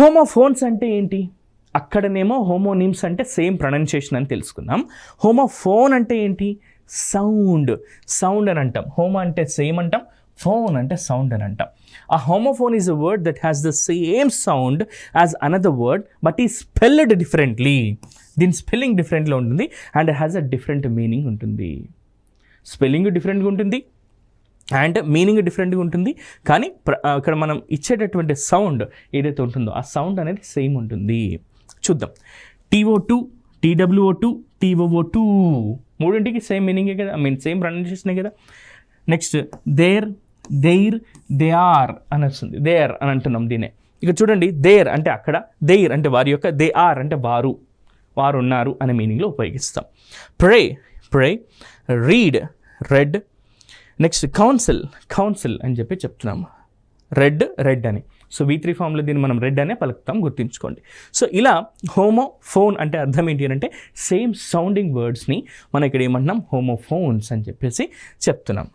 Homophones అంటే ఏంటి? అక్కడనేమో homonyms అంటే సేమ్ ప్రొనౌన్సియేషన్ అని తెలుసుకున్నాం. హోమోఫోన్ అంటే ఏంటి? సౌండ్ అని అంటాం. హోమో అంటే సేమ్ అంటాం, ఫోన్ అంటే సౌండ్ అని అంటాం. A homophone is a word that has the same sound as another word but is spelled differently. దీని స్పెల్లింగ్ డిఫరెంట్లో ఉంటుంది and has a different meaning ఉంటుంది. స్పెల్లింగ్ డిఫరెంట్గా ఉంటుంది అండ్ మీనింగ్ డిఫరెంట్గా ఉంటుంది, కానీ ఇక్కడ మనం ఇచ్చేటటువంటి సౌండ్ ఏదైతే ఉంటుందో ఆ సౌండ్ అనేది సేమ్ ఉంటుంది. చూద్దాం. TO2, TWO2, TOO2 మూడింటికి సేమ్ మీనింగే కదా, సేమ్ ప్రొనౌన్సియేషనే కదా. నెక్స్ట్ దేర్, దే ఆర్ అని వస్తుంది. దేర్ అని అంటున్నాం దీనే. ఇక చూడండి, దేర్ అంటే అక్కడ, దేర్ అంటే వారి యొక్క, దే ఆర్ అంటే వారు ఉన్నారు అనే మీనింగ్లో ఉపయోగిస్తాం. ప్రే, రెడ్. నెక్స్ట్ కౌన్సిల్ అని చెప్పి చెప్తున్నాం. రెడ్ అని. సో V3 ఫామ్లో దీన్ని మనం రెడ్ అనే పలుకుతాం, గుర్తుంచుకోండి. సో ఇలా హోమోఫోన్ అంటే అర్థం ఏంటి అంటే సేమ్ సౌండింగ్ వర్డ్స్ని మనం ఇక్కడ ఏమంటున్నాం, హోమోఫోన్స్ అని చెప్పేసి చెప్తున్నాం.